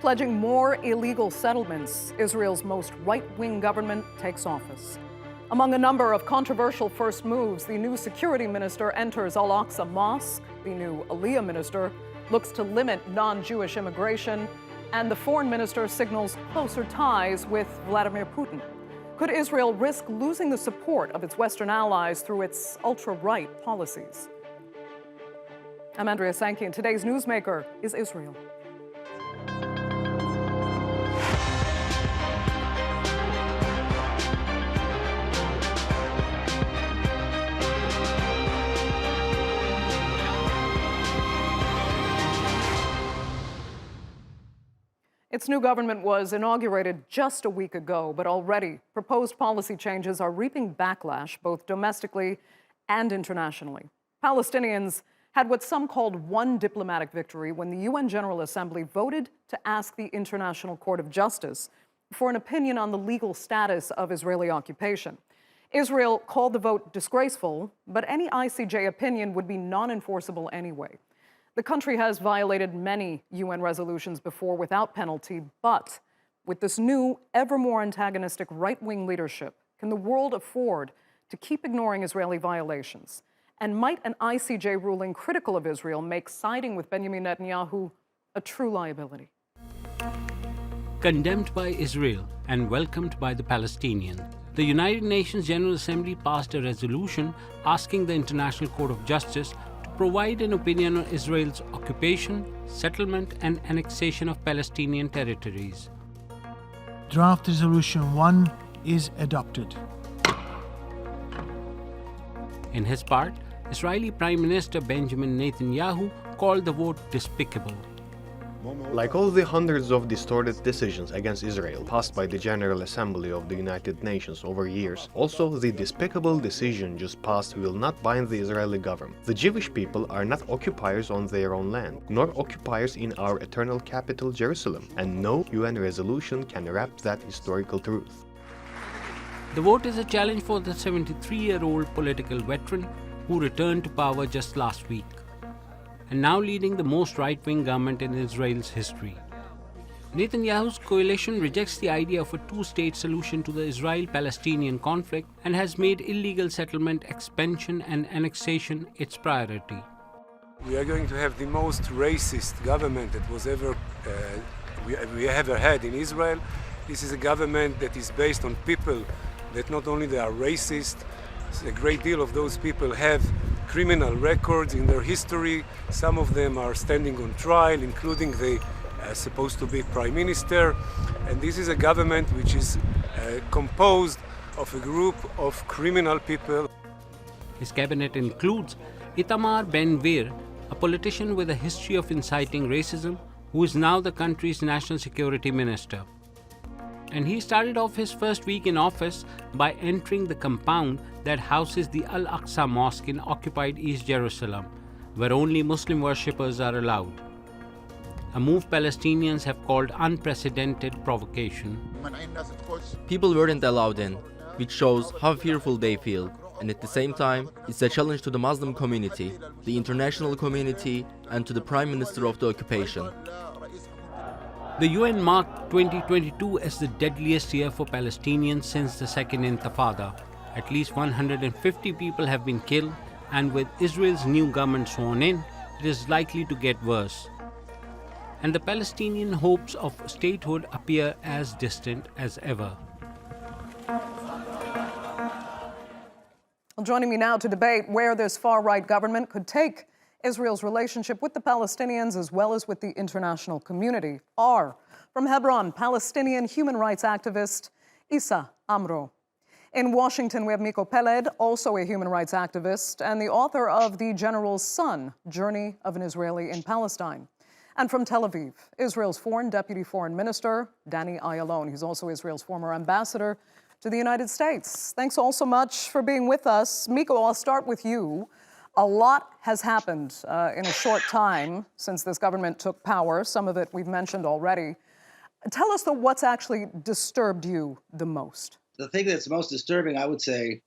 Pledging more illegal settlements, Israel's most right-wing government takes office. Among a number of controversial first moves, the new security minister enters Al-Aqsa mosque, the new Aliyah minister looks to limit non-Jewish immigration, and the foreign minister signals closer ties with Vladimir Putin. Could Israel risk losing the support of its Western allies through its ultra-right policies? I'm Andrea Sankey, and today's newsmaker is Israel. Its new government was inaugurated just a week ago, but already proposed policy changes are reaping backlash both domestically and internationally. Palestinians had what some called one diplomatic victory when the UN General Assembly voted to ask the International Court of Justice for an opinion on the legal status of Israeli occupation. Israel called the vote disgraceful, but any ICJ opinion would be non-enforceable anyway. The country has violated many UN resolutions before without penalty, but with this new, ever more antagonistic right-wing leadership, can the world afford to keep ignoring Israeli violations? And might an ICJ ruling critical of Israel make siding with Benjamin Netanyahu a true liability? Condemned by Israel and welcomed by the Palestinians, the United Nations General Assembly passed a resolution asking the International Court of Justice provide an opinion on Israel's occupation, settlement, and annexation of Palestinian territories. Draft Resolution 1 is adopted. In his part, Israeli Prime Minister Benjamin Netanyahu called the vote despicable. Like all the hundreds of distorted decisions against Israel passed by the General Assembly of the United Nations over years, also the despicable decision just passed will not bind the Israeli government. The Jewish people are not occupiers on their own land, nor occupiers in our eternal capital Jerusalem, and no UN resolution can wrap that historical truth. The vote is a challenge for the 73-year-old political veteran who returned to power just last week, and now leading the most right-wing government in Israel's history. Netanyahu's coalition rejects the idea of a two-state solution to the Israeli-Palestinian conflict and has made illegal settlement, expansion and annexation its priority. We are going to have the most racist government that was ever we ever had in Israel. This is a government that is based on people that not only they are racist, a great deal of those people have criminal records in their history. Some of them are standing on trial, including the supposed to be prime minister. And this is a government which is composed of a group of criminal people. His cabinet includes Itamar Ben-Gvir, a politician with a history of inciting racism, who is now the country's national security minister. And he started off his first week in office by entering the compound that houses the Al-Aqsa mosque in occupied East Jerusalem, where only Muslim worshippers are allowed. A move Palestinians have called unprecedented provocation. People weren't allowed in, which shows how fearful they feel. And at the same time, it's a challenge to the Muslim community, the international community, and to the Prime Minister of the occupation. The UN marked 2022 as the deadliest year for Palestinians since the Second Intifada. At least 150 people have been killed, and with Israel's new government sworn in, it is likely to get worse. And the Palestinian hopes of statehood appear as distant as ever. Well, joining me now to debate where this far-right government could take Israel's relationship with the Palestinians as well as with the international community are, from Hebron, Palestinian human rights activist Issa Amro. In Washington, we have Miko Peled, also a human rights activist and the author of The General's Son, Journey of an Israeli in Palestine. And from Tel Aviv, Israel's Deputy Foreign Minister, Danny Ayalon. He's also Israel's former ambassador to the United States. Thanks all so much for being with us. Miko, I'll start with you. A lot has happened in a short time since this government took power. Some of it we've mentioned already. Tell us, though, what's actually disturbed you the most. The thing that's most disturbing, I would say,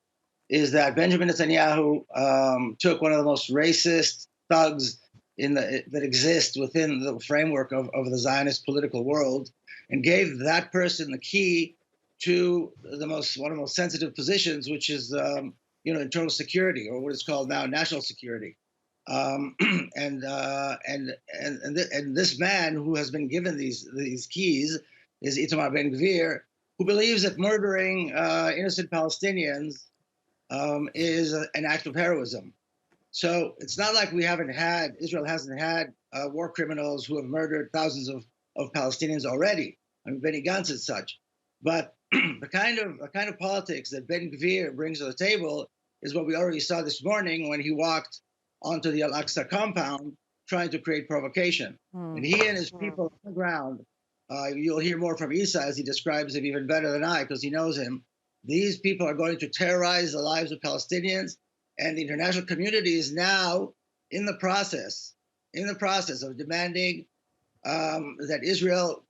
is that Benjamin Netanyahu took one of the most racist thugs that exist within the framework of the Zionist political world, and gave that person the key to one of the most sensitive positions, which is internal security, or what is called now national security. And this man who has been given these keys is Itamar Ben-Gvir, who believes that murdering innocent Palestinians is an act of heroism. So it's not like Israel hasn't had war criminals who have murdered thousands of Palestinians already. I mean, Benny Gantz and such. But the kind of politics that Ben-Gvir brings to the table is what we already saw this morning when he walked onto the Al-Aqsa compound trying to create provocation. And he and his people on the ground, you'll hear more from Issa as he describes him even better than I because he knows him. These people are going to terrorize the lives of Palestinians, and the international community is now in the process of demanding that Israel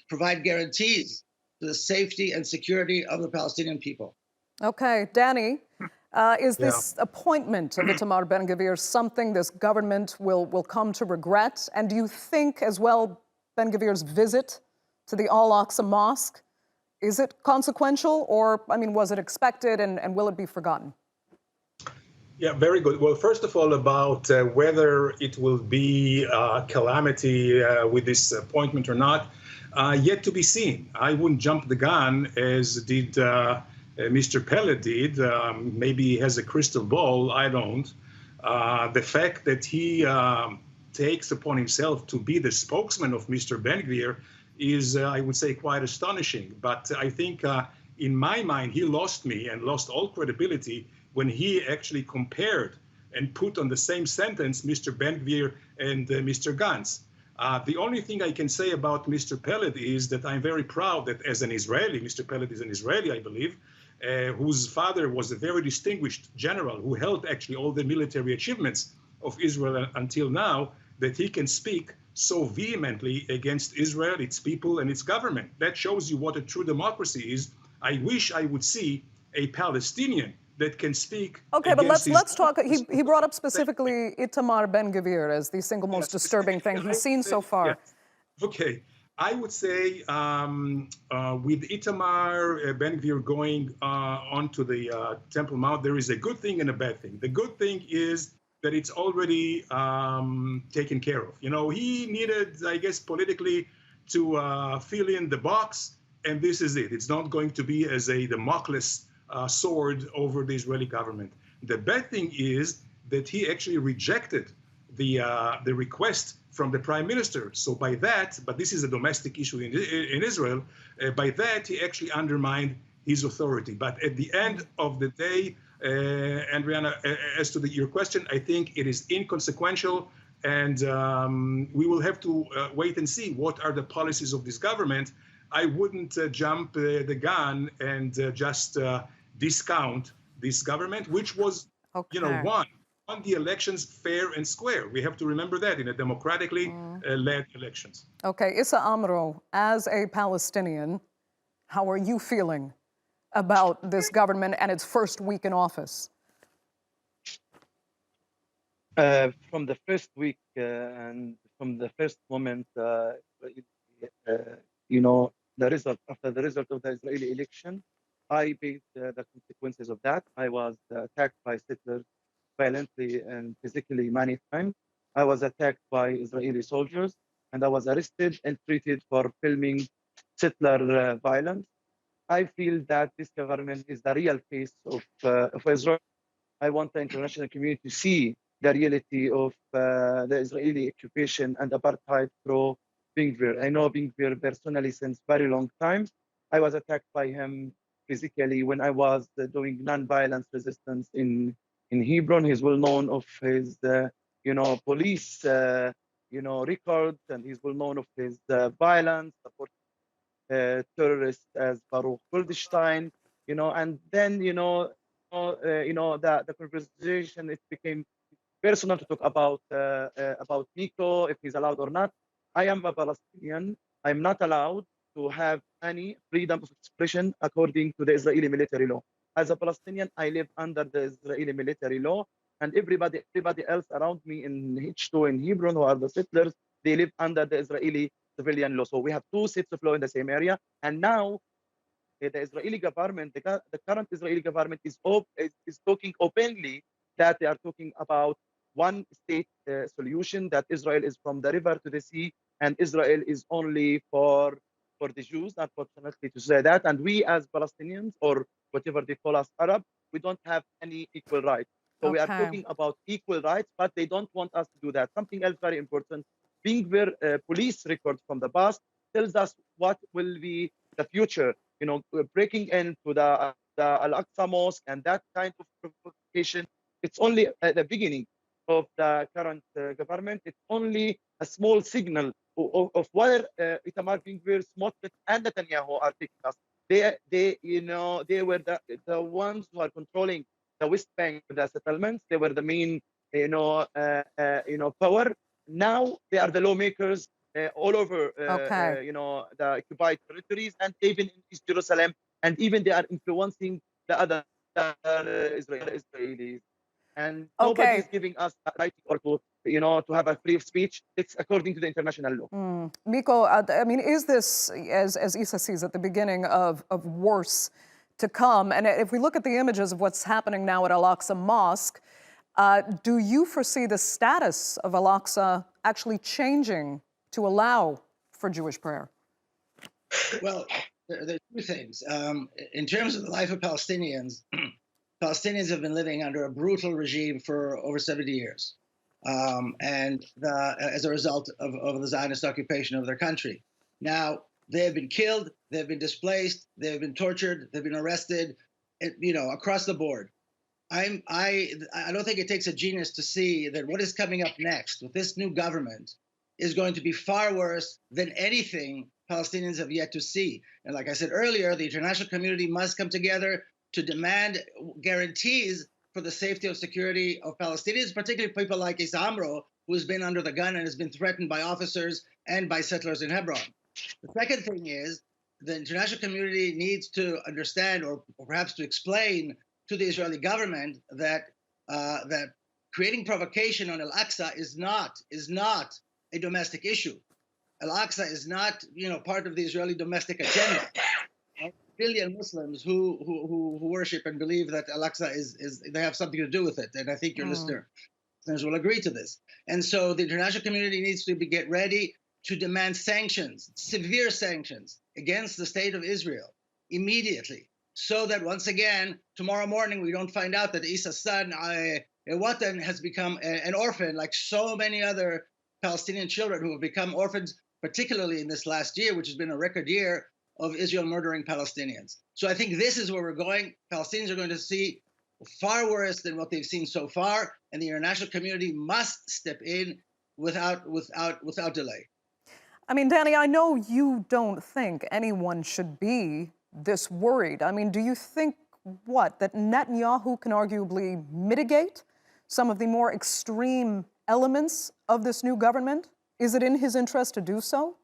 provide guarantees to the safety and security of the Palestinian people. Okay, Danny, is this appointment of Itamar Ben-Gvir something this government will come to regret? And do you think as well Ben-Gvir's visit to the Al-Aqsa mosque, is it consequential, or, I mean, was it expected, and will it be forgotten? Yeah, very good. Well, first of all, about whether it will be a calamity with this appointment or not, yet to be seen. I wouldn't jump the gun as did Mr. Peled did. Maybe he has a crystal ball. I don't. The fact that he takes upon himself to be the spokesman of Mr. Ben-Gvir is, I would say, quite astonishing. But I think, in my mind, he lost me and lost all credibility when he actually compared and put on the same sentence Mr. Ben-Gvir and Mr. Gantz. The only thing I can say about Mr. Peled is that I'm very proud that as an Israeli, Mr. Peled is an Israeli, I believe, whose father was a very distinguished general who held actually all the military achievements of Israel until now, that he can speak so vehemently against Israel, its people, and its government. That shows you what a true democracy is. I wish I would see a Palestinian that can speak. Okay, but let's talk. He brought up specifically Itamar Ben-Gvir as the single most disturbing thing he's seen so far. Yeah. Okay, I would say with Itamar Ben-Gvir going onto the Temple Mount, there is a good thing and a bad thing. The good thing is that it's already taken care of. You know, he needed, I guess, politically to fill in the box, and this is it. It's not going to be as a Damocles sword over the Israeli government. The bad thing is that he actually rejected the request from the prime minister. So by that, but this is a domestic issue in Israel, by that he actually undermined his authority. But at the end of the day, Andriana, as to your question, I think it is inconsequential, and we will have to wait and see what are the policies of this government. I wouldn't jump the gun and just discount this government, which was, won the elections fair and square. We have to remember that in a democratically led elections. Okay, Issa Amro, as a Palestinian, how are you feeling about this government and its first week in office? From the first week and from the first moment, after the result of the Israeli election, I paid the consequences of that. I was attacked by settlers violently and physically many times. I was attacked by Israeli soldiers, and I was arrested and treated for filming settler violence. I feel that this government is the real face of Israel. I want the international community to see the reality of the Israeli occupation and apartheid through Ben-Gvir. I know Ben-Gvir personally since very long time. I was attacked by him physically when I was doing non-violence resistance in Hebron. He's well known of his, police, records, and he's well known of his violence, support terrorists as Baruch Goldstein, and then, the conversation, it became personal to talk about Miko, if he's allowed or not. I am a Palestinian. I'm not allowed to have any freedom of expression according to the Israeli military law. As a Palestinian, I live under the Israeli military law, and everybody else around me in H2 in Hebron, who are the settlers, they live under the Israeli civilian law. So we have two sets of law in the same area. And now the Israeli government, the current Israeli government is talking openly that they are talking about one state solution, that Israel is from the river to the sea, and Israel is only for the Jews, unfortunately, to say that. And we as Palestinians, or whatever they call us, Arab, we don't have any equal rights. So we are talking about equal rights, but they don't want us to do that. Something else very important, being police records from the past tells us what will be the future. You know, breaking into the Al-Aqsa mosque and that kind of provocation, it's only at the beginning of the current government. It's only a small signal of where Itamar Ben-Gvir, Smotrich, and Netanyahu are taking us. They were the ones who are controlling the West Bank, the settlements. They were the main, power. Now they are the lawmakers all over, the occupied territories, and even in East Jerusalem, and even they are influencing the other Israelis. And nobody is giving us a right or to have a free speech. It's according to the international law. Miko, I mean, is this, as Issa sees it, the beginning of worse to come? And if we look at the images of what's happening now at Al-Aqsa Mosque, do you foresee the status of Al-Aqsa actually changing to allow for Jewish prayer? Well, there are two things. In terms of the life of Palestinians, Palestinians have been living under a brutal regime for over 70 years, and as a result of the Zionist occupation of their country. Now, they have been killed, they've been displaced, they've been tortured, they've been arrested, across the board. I don't think it takes a genius to see that what is coming up next with this new government is going to be far worse than anything Palestinians have yet to see. And like I said earlier, the international community must come together to demand guarantees for the safety and security of Palestinians, particularly people like Issa Amro, who has been under the gun and has been threatened by officers and by settlers in Hebron. The second thing is the international community needs to understand, or perhaps to explain to the Israeli government that creating provocation on Al-Aqsa is not a domestic issue. Al-Aqsa is not part of the Israeli domestic agenda. Billion Muslims who worship and believe that Al-Aqsa they have something to do with it, and I think your listeners will agree to this. And so the international community needs to get ready to demand sanctions, severe sanctions, against the state of Israel immediately, so that once again tomorrow morning we don't find out that Issa's son Watan has become an orphan, like so many other Palestinian children who have become orphans, particularly in this last year, which has been a record year of Israel murdering Palestinians. So I think this is where we're going. Palestinians are going to see far worse than what they've seen so far, and the international community must step in without delay. I mean, Danny, I know you don't think anyone should be this worried. I mean, do you think that Netanyahu can arguably mitigate some of the more extreme elements of this new government? Is it in his interest to do so?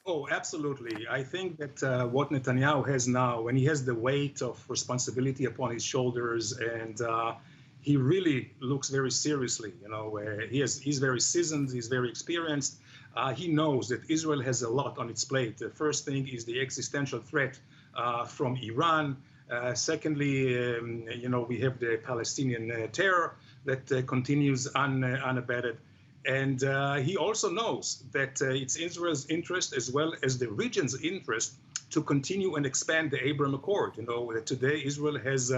Oh, absolutely. I think that what Netanyahu has now, when he has the weight of responsibility upon his shoulders, and he really looks very seriously. He's very seasoned, he's very experienced. He knows that Israel has a lot on its plate. The first thing is the existential threat from Iran. Secondly, we have the Palestinian terror that continues unabated. And he also knows that it's Israel's interest, as well as the region's interest, to continue and expand the Abraham Accord. Today Israel has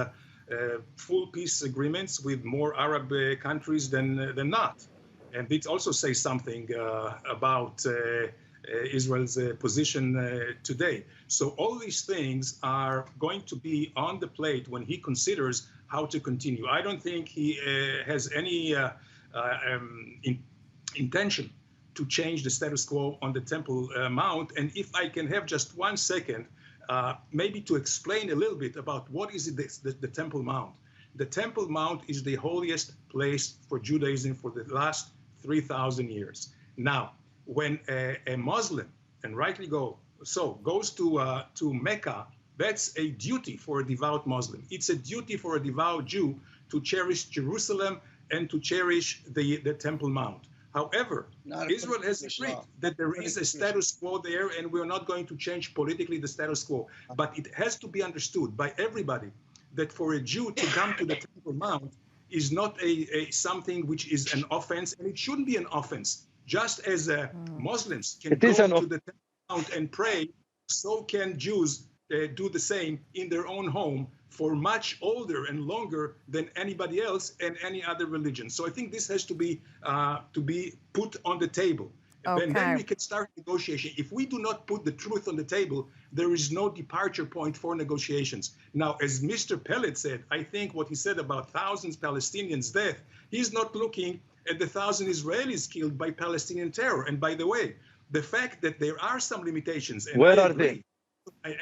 full peace agreements with more Arab countries than not. And it also says something about Israel's position today. So all these things are going to be on the plate when he considers how to continue. I don't think he has any intention to change the status quo on the Temple Mount. And if I can have just 1 second, maybe to explain a little bit about what is the Temple Mount. The Temple Mount is the holiest place for Judaism for the last 3,000 years. Now, when a Muslim, and rightly goes to Mecca, that's a duty for a devout Muslim. It's a duty for a devout Jew to cherish Jerusalem and to cherish the Temple Mount. However, Israel has agreed that there is a status quo there, and we're not going to change politically the status quo. But it has to be understood by everybody that for a Jew to come to the Temple Mount is not something which is an offense, and it shouldn't be an offense. Just as Muslims can go to the Temple Mount and pray, so can Jews do the same in their own home for much older and longer than anybody else and any other religion. So I think this has to be put on the table. Okay. And then we can start negotiation. If we do not put the truth on the table, there is no departure point for negotiations. Now, as Mr. Peled said, I think what he said about thousands Palestinians' death, he's not looking at the 1,000 Israelis killed by Palestinian terror. And by the way, the fact that there are some limitations. And where are they?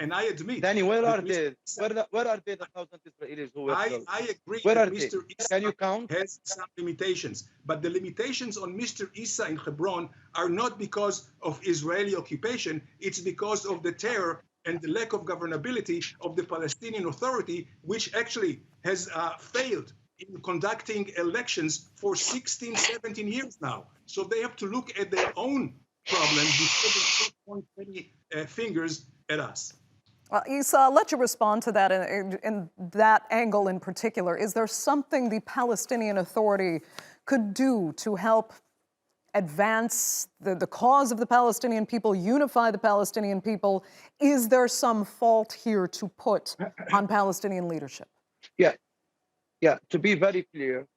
And I admit, Danny, where are they? Where are they, the 1,000 Israelis who were killed? I agree where that are Mr. they? Issa Can you count? has some limitations, but the limitations on Mr. Issa in Hebron are not because of Israeli occupation, it's because of the terror and the lack of governability of the Palestinian Authority, which actually has failed in conducting elections for 16, 17 years now. So they have to look at their own problems before they point any fingers at us. Well, Issa, I'll let you respond to that in that angle in particular. Is there something the Palestinian Authority could do to help advance the cause of the Palestinian people, unify the Palestinian people? Is there some fault here to put on Palestinian leadership? Yeah. To be very clear,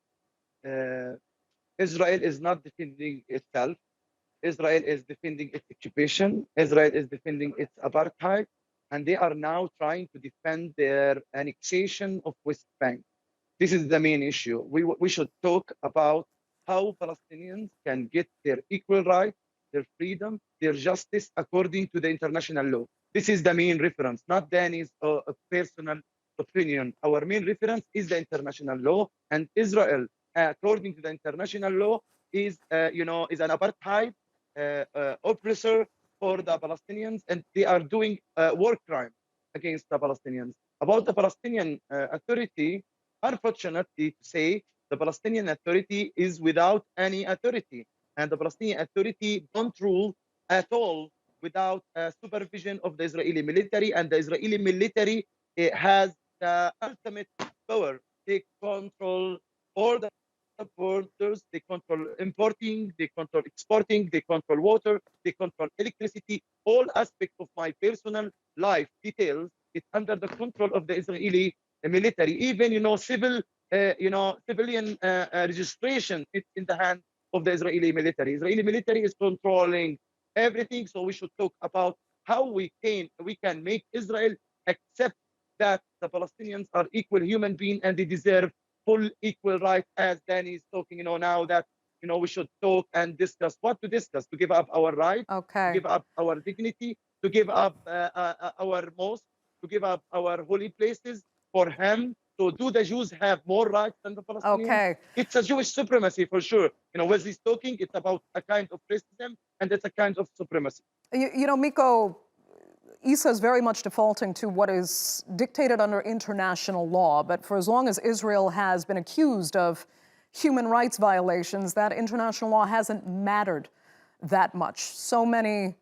Israel is not defending itself. Israel is defending its occupation. Israel is defending its apartheid. And they are now trying to defend their annexation of West Bank. This is the main issue. We should talk about how Palestinians can get their equal rights, their freedom, their justice according to the international law. This is the main reference, not Danny's personal opinion. Our main reference is the international law, and Israel, according to the international law, is an apartheid oppressor for the Palestinians, and they are doing war crime against the Palestinians. About the Palestinian Authority, unfortunately to say, the Palestinian Authority is without any authority, and the Palestinian Authority don't rule at all without supervision of the Israeli military, and the Israeli military has the ultimate power. They control all the borders, they control importing, they control exporting, they control water, they control electricity. All aspects of my personal life details, it's under the control of the Israeli military. Even civilian registration, it's in the hands of the Israeli military. Israeli military is controlling everything. So we should talk about how we can make Israel accept that the Palestinians are equal human beings and they deserve full equal rights, as Danny is talking, now that, we should talk and discuss what to discuss, to give up our rights, Okay. to give up our dignity, to give up our mosque, to give up our holy places for him. So do the Jews have more rights than the Palestinians? Okay. It's a Jewish supremacy for sure. When he's talking, it's about a kind of racism and it's a kind of supremacy. Miko, Issa is very much defaulting to what is dictated under international law, but for as long as Israel has been accused of human rights violations, that international law hasn't mattered that much. So many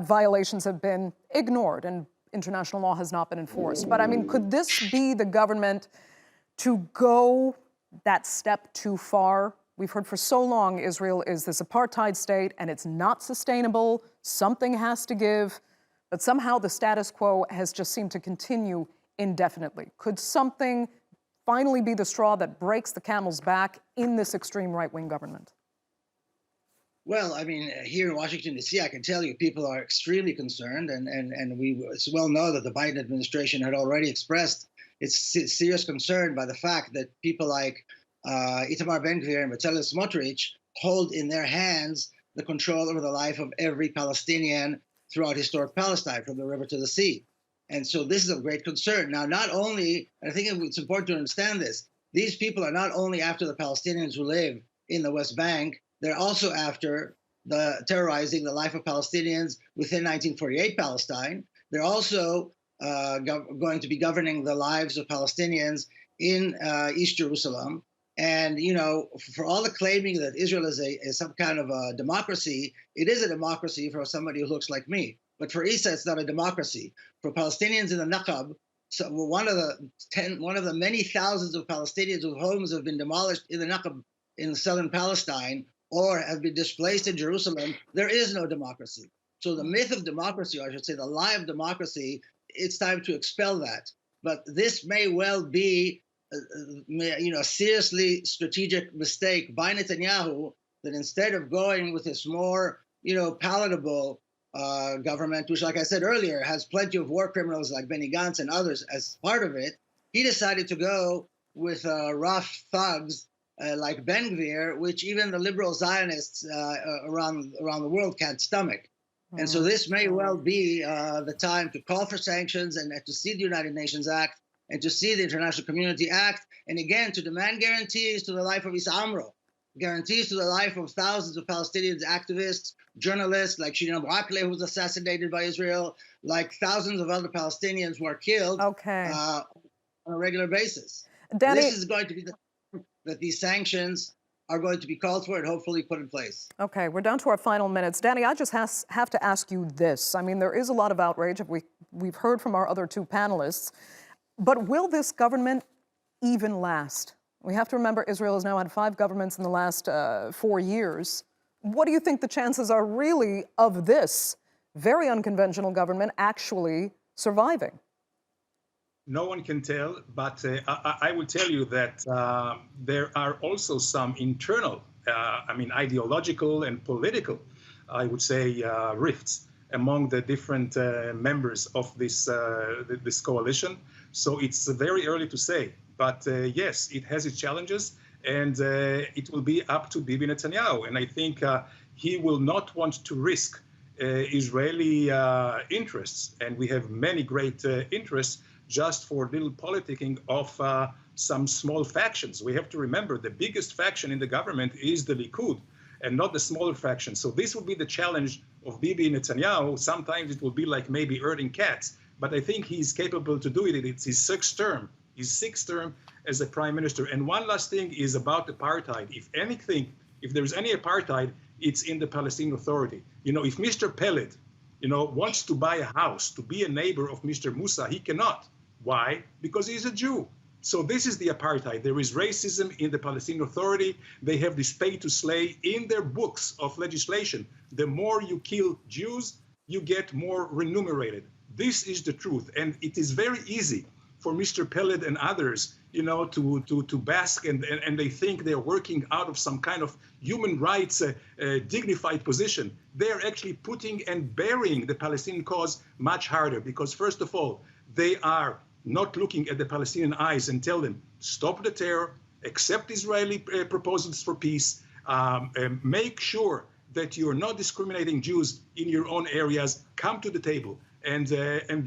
violations have been ignored and international law has not been enforced. But I mean, could this be the government to go that step too far? We've heard for so long Israel is this apartheid state and it's not sustainable. Something has to give. But somehow the status quo has just seemed to continue indefinitely. Could something finally be the straw that breaks the camel's back in this extreme right-wing government? Well, I mean, here in Washington, D.C., I can tell you people are extremely concerned, and it's well known that the Biden administration had already expressed its serious concern by the fact that people like Itamar Ben-Gvir and Bezalel Smotrich hold in their hands the control over the life of every Palestinian throughout historic Palestine, from the river to the sea. And so this is of great concern. Now, not only, and I think it's important to understand this, these people are not only after the Palestinians who live in the West Bank, they're also after terrorizing the life of Palestinians within 1948 Palestine. They're also going to be governing the lives of Palestinians in East Jerusalem. And, you know, for all the claiming that Israel is some kind of a democracy, it is a democracy for somebody who looks like me. But for Issa, it's not a democracy. For Palestinians in the Naqab, so one of the many thousands of Palestinians whose homes have been demolished in the Naqab in southern Palestine or have been displaced in Jerusalem, there is no democracy. So the myth of democracy, or I should say the lie of democracy, it's time to expel that. But this may well be a seriously strategic mistake by Netanyahu, that instead of going with this more, palatable government, which, like I said earlier, has plenty of war criminals like Benny Gantz and others as part of it, he decided to go with rough thugs like Ben Gvir, which even the liberal Zionists around the world can't stomach. And so this may well be the time to call for sanctions and to see the United Nations act and to see the international community act, and again, to demand guarantees to the life of Issa Amro, guarantees to the life of thousands of Palestinian activists, journalists like Shirin Abu Akleh, who was assassinated by Israel, like thousands of other Palestinians who are killed on a regular basis. Danny, this is going to be the time that these sanctions are going to be called for and hopefully put in place. Okay, we're down to our final minutes. Danny, I just have to ask you this. I mean, there is a lot of outrage. We've heard from our other two panelists. But will this government even last? We have to remember Israel has now had 5 governments in the last 4 years. What do you think the chances are really of this very unconventional government actually surviving? No one can tell, but I will tell you that there are also some internal, ideological and political, I would say, rifts among the different members of this coalition. So it's very early to say. But yes, it has its challenges, and it will be up to Bibi Netanyahu. And I think he will not want to risk Israeli interests, and we have many great interests, just for little politicking of some small factions. We have to remember the biggest faction in the government is the Likud, and not the smaller faction. So this will be the challenge of Bibi Netanyahu. Sometimes it will be like maybe herding cats, but I think he's capable to do it. It's his sixth term as a prime minister. And one last thing is about apartheid. If there's any apartheid, it's in the Palestinian Authority. If Mr. Peled, wants to buy a house, to be a neighbor of Mr. Musa, he cannot. Why? Because he's a Jew. So this is the apartheid. There is racism in the Palestinian Authority. They have this pay to slay in their books of legislation. The more you kill Jews, you get more remunerated. This is the truth. And it is very easy for Mr. Peled and others, to bask and they think they're working out of some kind of human rights dignified position. They're actually putting and burying the Palestinian cause much harder, because first of all, they are not looking at the Palestinian eyes and tell them, stop the terror, accept Israeli proposals for peace, make sure that you're not discriminating Jews in your own areas, come to the table. And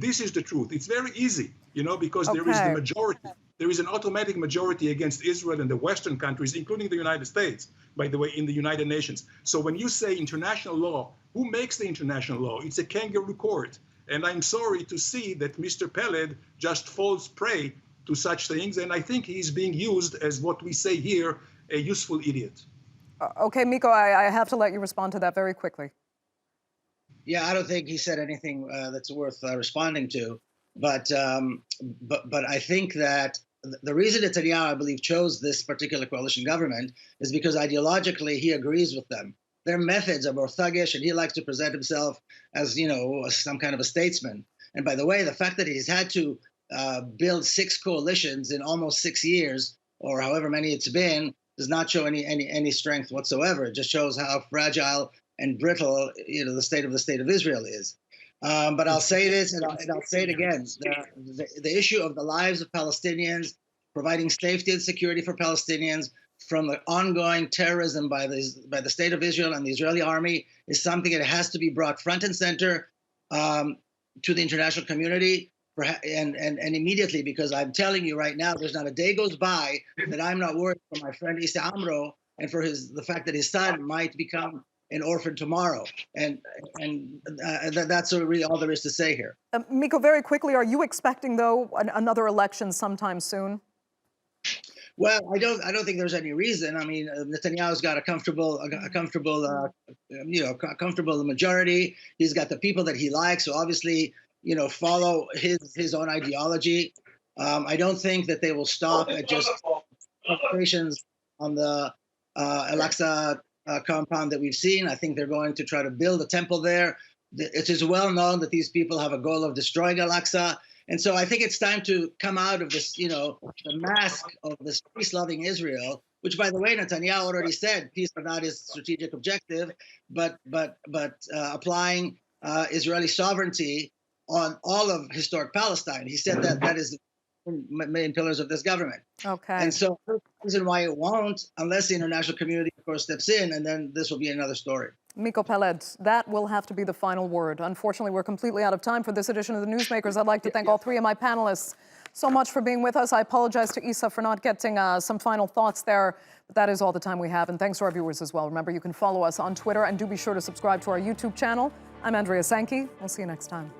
this is the truth. It's very easy, because there is the majority. There is an automatic majority against Israel and the Western countries, including the United States, by the way, in the United Nations. So when you say international law, who makes the international law? It's a kangaroo court. And I'm sorry to see that Mr. Peled just falls prey to such things. And I think he's being used as what we say here, a useful idiot. Okay, Miko, I have to let you respond to that very quickly. Yeah, I don't think he said anything that's worth responding to. But I think that the reason Netanyahu, I believe, chose this particular coalition government is because ideologically he agrees with them. Their methods are more thuggish, and he likes to present himself as, some kind of a statesman. And by the way, the fact that he's had to build 6 coalitions in almost 6 years, or however many it's been, does not show any strength whatsoever. It just shows how fragile and brittle, the state of Israel is. But I'll say this, and I'll say it again. The issue of the lives of Palestinians, providing safety and security for Palestinians from the ongoing terrorism by the state of Israel and the Israeli army, is something that has to be brought front and center to the international community, and immediately, because I'm telling you right now, there's not a day goes by that I'm not worried for my friend Issa Amro and for the fact that his son might become an orphan tomorrow. And that's really all there is to say here. Miko, very quickly, are you expecting, though, another election sometime soon? Well, I don't think there's any reason. I mean, Netanyahu's got a comfortable majority. He's got the people that he likes, who obviously, follow his own ideology. I don't think that they will stop at just operations on the Al-Aqsa compound that we've seen. I think they're going to try to build a temple there. It is well known that these people have a goal of destroying Al-Aqsa. And so I think it's time to come out of this, the mask of this peace-loving Israel, which, by the way, Netanyahu already said peace is not his strategic objective, but applying Israeli sovereignty on all of historic Palestine. He said that is the main pillars of this government. Okay. And so the reason why it won't, unless the international community, of course, steps in, and then this will be another story. Miko Peled, that will have to be the final word. Unfortunately, we're completely out of time for this edition of the Newsmakers. I'd like to thank all three of my panelists so much for being with us. I apologize to Issa for not getting some final thoughts there, but that is all the time we have. And thanks to our viewers as well. Remember, you can follow us on Twitter, and do be sure to subscribe to our YouTube channel. I'm Andrea Sankey. We'll see you next time.